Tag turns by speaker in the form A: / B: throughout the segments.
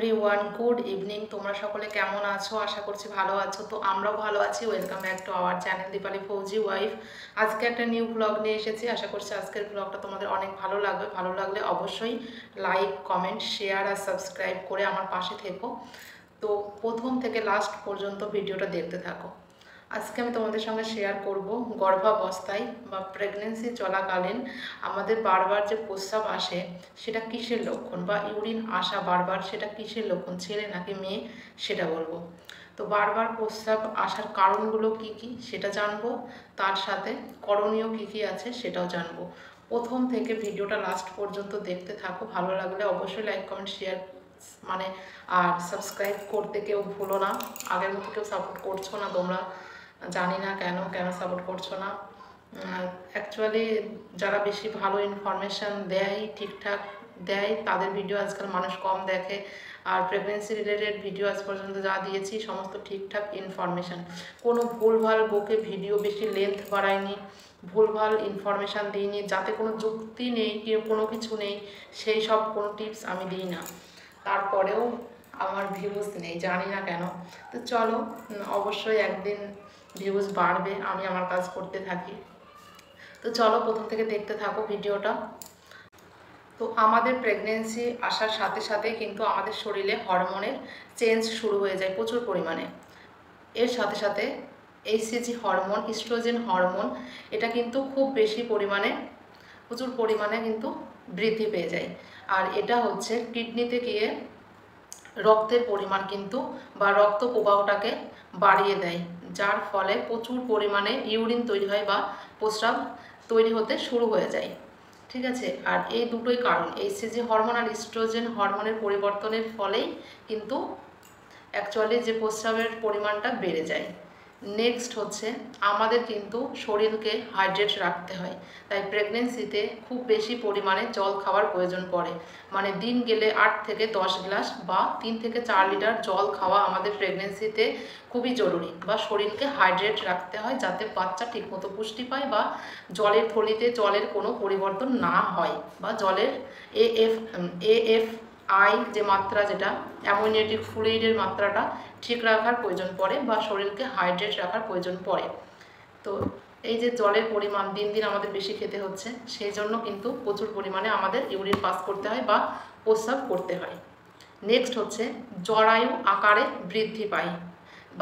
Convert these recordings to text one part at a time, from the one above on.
A: Everyone, good evening. তোমরা সকলে কেমন আছো? আশা করছি ভালো আছো। তো আমরাও ভালো আছি। Welcome back to our channel Dipali Fauji wife. আজকে একটা নিউ ব্লগ নিয়ে এসেছি। আশা করছি আজকের ব্লগটা তোমাদের অনেক ভালো লাগবে। ভালো লাগলে অবশ্যই লাইক, কমেন্ট, শেয়ার আর সাবস্ক্রাইব করে আমার পাশে থেকো। তো প্রথম থেকে লাস্ট পর্যন্ত ভিডিওটা দেখতে থাকো। আজকে আমি তোমাদের সঙ্গে শেয়ার করব গর্ভাবস্থায় বা প্রেগনেন্সি চলাকালীন আমাদের বারবার যে প্রস্রাব আসে সেটা কিসের লক্ষণ, বা ইউরিন আসা বারবার সেটা কিসের লক্ষণ, ছেলে নাকি মেয়ে সেটা বলবো। তো বারবার প্রস্রাব আসার কারণগুলো কি কি সেটা জানবো, তার সাথে করণীয় কি কি আছে সেটাও জানবো। প্রথম থেকে ভিডিওটা লাস্ট পর্যন্ত দেখতে থাকো। ভালো লাগলে অবশ্যই লাইক, কমেন্ট, শেয়ার আর সাবস্ক্রাইব করতে কেউ ভুলো না। আগের মতো কেউ সাপোর্ট করছো না তোমরা, জানি না কেন সাপোর্ট করছো না। অ্যাকচুয়ালি যারা বেশি ভালো ইনফরমেশান দেয়, ঠিকঠাক দেয়, তাদের ভিডিও আজকাল মানুষ কম দেখে। আর প্রেগনেন্সি রিলেটেড ভিডিও আজ পর্যন্ত যা দিয়েছি সমস্ত ঠিকঠাক ইনফরমেশান, কোনো ভুলভাল বকে ভিডিও বেশি লেন্থ বাড়ায়নি, ভুলভাল ইনফরমেশান দিইনি, যাতে কোনো যুক্তি নেই, কোনো কিছু নেই, সেই সব কোনো টিপস আমি দিই না। তারপরেও আমার ভিউজ নেই, জানি না কেন। তো চলো, অবশ্যই একদিন ভিউজ বাড়বে, আমি আমার কাজ করতে থাকি। তো চলো প্রথম থেকে দেখতে থাকো ভিডিওটা। তো আমাদের প্রেগনেন্সি আসার সাথে সাথে কিন্তু আমাদের শরীরে হরমোনের চেঞ্জ শুরু হয়ে যায় প্রচুর পরিমাণে। এর সাথে সাথে এইচসিজি হরমোন, ইস্ট্রোজেন হরমোন, এটা কিন্তু খুব বেশি পরিমাণে, প্রচুর পরিমাণে কিন্তু বৃদ্ধি পেয়ে যায়। আর এটা হচ্ছে কিডনিতে গিয়ে রক্তের পরিমাণ কিন্তু বা রক্ত প্রবাহটাকে বাড়িয়ে দেয়, যার ফলে প্রচুর পরিমাণে ইউরিন তৈরি হয় বা প্রস্রাব তৈরি হতে শুরু হয়ে যায়। ঠিক আছে, আর এই দুটোই কারণ, এইচসিজি হরমোন আর ইস্ট্রোজেন হরমোনের পরিবর্তনের ফলেই কিন্তু অ্যাকচুয়ালি যে প্রস্রাবের পরিমাণটা বেড়ে যায়। নেক্সট হচ্ছে আমাদের কিন্তু শরীরকে হাইড্রেট রাখতে হয়, তাই প্রেগনেন্সিতে খুব বেশি পরিমাণে জল খাওয়ার প্রয়োজন পড়ে। মানে দিন গেলে 8 থেকে 10 গ্লাস বা 3 থেকে 4 লিটার জল খাওয়া আমাদের প্রেগনেন্সিতে খুবই জরুরি, বা শরীরকে হাইড্রেট রাখতে হয় যাতে বাচ্চা ঠিকমতো পুষ্টি পায় বা জলের থলিতে জলের কোনো পরিবর্তন না হয়, বা জলের এএফ যে মাত্রা, যেটা অ্যামোনিয়েটিক ফ্লুইডের মাত্রাটা ঠিক রাখার প্রয়োজন পড়ে, বা শরীরকে হাইড্রেট রাখার প্রয়োজন পড়ে। তো এই যে জলের পরিমাণ দিন দিন আমাদের বেশি খেতে হচ্ছে, সেই জন্য কিন্তু প্রচুর পরিমাণে আমাদের ইউরিন পাস করতে হয় বা প্রস্রাব করতে হয়। নেক্সট হচ্ছে জরায়ু আকারে বৃদ্ধি পায়।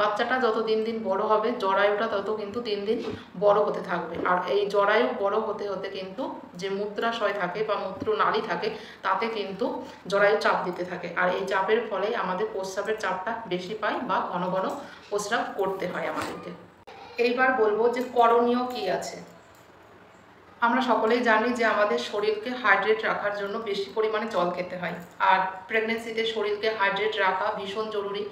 A: বাচ্চাটা যত দিন দিন বড় হবে, জরায়ুটা তত কিন্তু দিন দিন বড় হতে থাকবে। আর এই জরায়ু বড় হতে হতে কিন্তু যে মূত্রাশয় থাকে বা মূত্রনালী থাকে, তাতে কিন্তু জরায়ু চাপ দিতে থাকে। আর এই চাপের ফলে আমাদের প্রস্রাবের চাপটা বেশি পাই বা ঘন ঘন প্রস্রাব করতে হয় আমাদেরকে। এইবার বলবো যে করণীয় কি আছে। আমরা সকলেই জানি যে আমাদের শরীরকে হাইড্রেট রাখার জন্য বেশি পরিমাণে জল খেতে হয়। আর প্রেগনেন্সিতে শরীরকে হাইড্রেট রাখা ভীষণ জরুরি,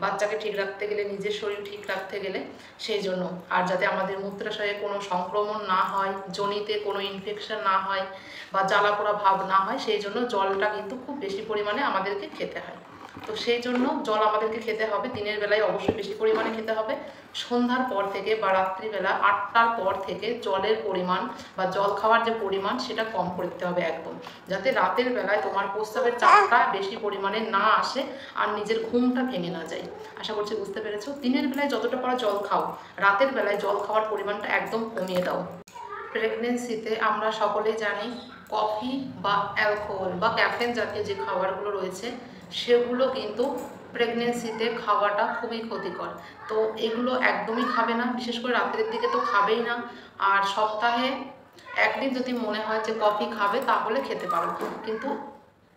A: বাচ্চাকে ঠিক রাখতে গেলে, নিজের শরীর ঠিক রাখতে গেলে, সেই জন্য। আর যাতে আমাদের মূত্রাশয়ে কোনো সংক্রমণ না হয়, যোনিতে কোনো ইনফেকশন না হয় বা জ্বালাপোড়া ভাব না হয়, সেই জন্য জলটা কিন্তু খুব বেশি পরিমাণে আমাদেরকে খেতে হয়। তো সেই জন্য জল আমাদেরকে খেতে হবে, দিনের বেলায় অবশ্যই বেশি পরিমাণে খেতে হবে। সন্ধ্যার পর থেকে বা রাত্রিবেলা 8টার পর থেকে জলের পরিমাণ বা জল খাওয়ার যে পরিমাণ সেটা কম করতে হবে একদম, যাতে রাতের বেলায় তোমার প্রস্রাবের চাপটা বেশি পরিমাণে না আসে আর নিজের ঘুমটা ভেঙে না যায়। আশা করছি বুঝতে পেরেছো। দিনের বেলায় যতটা পারো জল খাও, রাতের বেলায় জল খাওয়ার পরিমাণটা একদম কমিয়ে দাও। প্রেগনেন্সিতে আমরা সকলেই জানি কফি বা অ্যালকোহল বা ক্যাফেন জাতীয় যে খাবারগুলো রয়েছে সেগুলো কিন্তু প্রেগনেন্সিতে খাওয়াটা খুবই ক্ষতিকর। তো এগুলো একদমই খাবে না, বিশেষ করে রাত্রের দিকে তো খাবেই না। আর সপ্তাহে একদিন যদি মনে হয় যে কফি খাবে তাহলে খেতে পারো, কিন্তু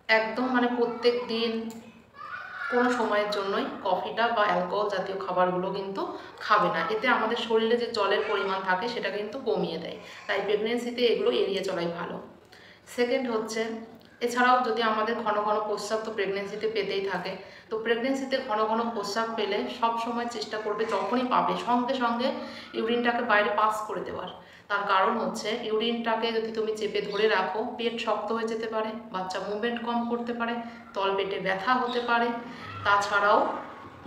A: একদম মানে প্রত্যেক দিন কোনো সময়ের জন্যই কফিটা বা অ্যালকোহল জাতীয় খাবারগুলো কিন্তু খাবে না। এতে আমাদের শরীরে যে জলের পরিমাণ থাকে সেটা কিন্তু কমিয়ে দেয়, তাই প্রেগনেন্সিতে এগুলো এড়িয়ে চলাই ভালো। সেকেন্ড হচ্ছে, এছাড়াও যদি আমাদের ঘন ঘন প্রস্রাব তো প্রেগনেন্সিতে পেতেই থাকে, তো প্রেগনেন্সিতে ঘন ঘন প্রস্রাব পেলে সব সময় চেষ্টা করবে যখনই পাবে সঙ্গে সঙ্গে ইউরিনটাকে বাইরে পাস করে দেওয়ার। তার কারণ হচ্ছে ইউরিনটাকে যদি তুমি চেপে ধরে রাখো, পেট শক্ত হয়ে যেতে পারে, বাচ্চা মুভমেন্ট কম করতে পারে, তলপেটে ব্যথা হতে পারে। তাছাড়াও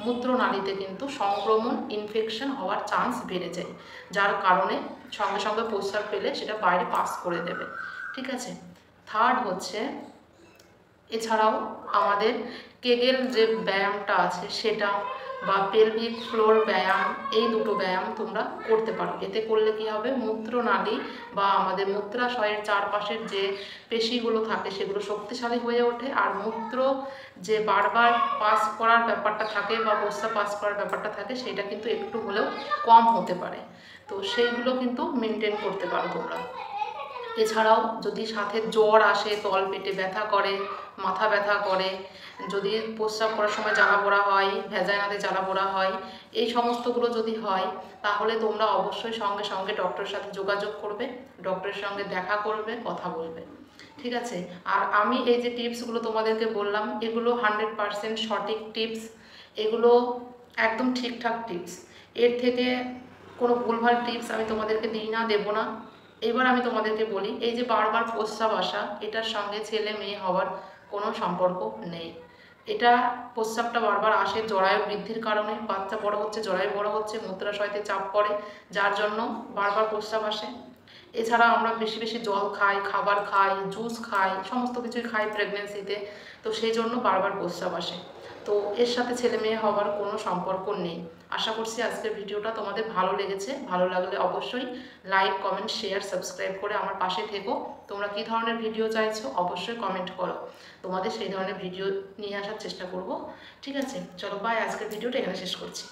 A: মূত্রনালীতে কিন্তু সংক্রমণ, ইনফেকশন হওয়ার চান্স বেড়ে যায়, যার কারণে সঙ্গে সঙ্গে প্রস্রাব পেলে সেটা বাইরে পাস করে দেবে। ঠিক আছে। থার্ড হচ্ছে, এছাড়াও আমাদের কেগেল যে ব্যায়ামটা আছে সেটা বা পেলভিক ফ্লোর ব্যায়াম, এই দুটো ব্যায়াম তোমরা করতে পারো। এতে করলে কি হবে, মূত্রনালী বা আমাদের মূত্রাশয়ের চারপাশের যে পেশিগুলো থাকে সেগুলো শক্তিশালী হয়ে ওঠে, আর মূত্র যে বারবার পাস করার ব্যাপারটা থাকে বা প্রস্রাব পাস করার ব্যাপারটা থাকে সেটা কিন্তু একটু হলেও কম হতে পারে। তো সেইগুলো কিন্তু মেনটেন করতে পারো তোমরা। এছাড়াও যদি সাথে জ্বর আসে, তল পেটে ব্যথা করে, মাথা ব্যথা করে, যদি প্রস্রাব করার সময় জ্বালা পোড়া হয়, ভেজাইনাতে জ্বালা পোড়া হয়, এই সমস্তগুলো যদি হয় তাহলে তোমরা অবশ্যই সঙ্গে সঙ্গে ডক্টরের সাথে যোগাযোগ করবে, ডক্টরের সঙ্গে দেখা করবে, কথা বলবে। ঠিক আছে? আর আমি এই যে টিপসগুলো তোমাদেরকে বললাম এগুলো 100% সঠিক টিপস, এগুলো একদম ঠিকঠাক টিপস। এর থেকে কোনো ভুলভাল টিপস আমি তোমাদেরকে দিই না, দেবো না। এবার আমি তোমাদেরকে বলি, এই যে বারবার প্রস্রাব আসা, এটার সঙ্গে ছেলে মেয়ে হওয়ার কোনো সম্পর্ক নেই। এটা প্রস্রাবটা বারবার আসে জরায়ু বৃদ্ধির কারণে, বাচ্চা বড় হচ্ছে, জরায়ু বড় হচ্ছে, মূত্রাশয়তে চাপ পড়ে, যার জন্য বারবার প্রস্রাব আসে। এছাড়া আমরা বেশি বেশি জল খাই, খাবার খাই, জুস খাই, সমস্ত কিছুই খাই প্রেগনেন্সিতে, তো সেই জন্য বারবার প্রস্রাব আসে। তো এর সাথে ছেলে মেয়ে হওয়ার কোনো সম্পর্ক নেই। আশা করছি আজকের ভিডিওটা তোমাদের ভালো লেগেছে। ভালো লাগলে অবশ্যই লাইক, কমেন্ট, শেয়ার, সাবস্ক্রাইব করে আমার পাশে থেকো। তোমরা কী ধরনের ভিডিও চাইছো অবশ্যই কমেন্ট করো, তোমাদের সেই ধরনের ভিডিও নিয়ে আসার চেষ্টা করব। ঠিক আছে, চলো বাই, আজকের ভিডিওটা এখানে শেষ করছি।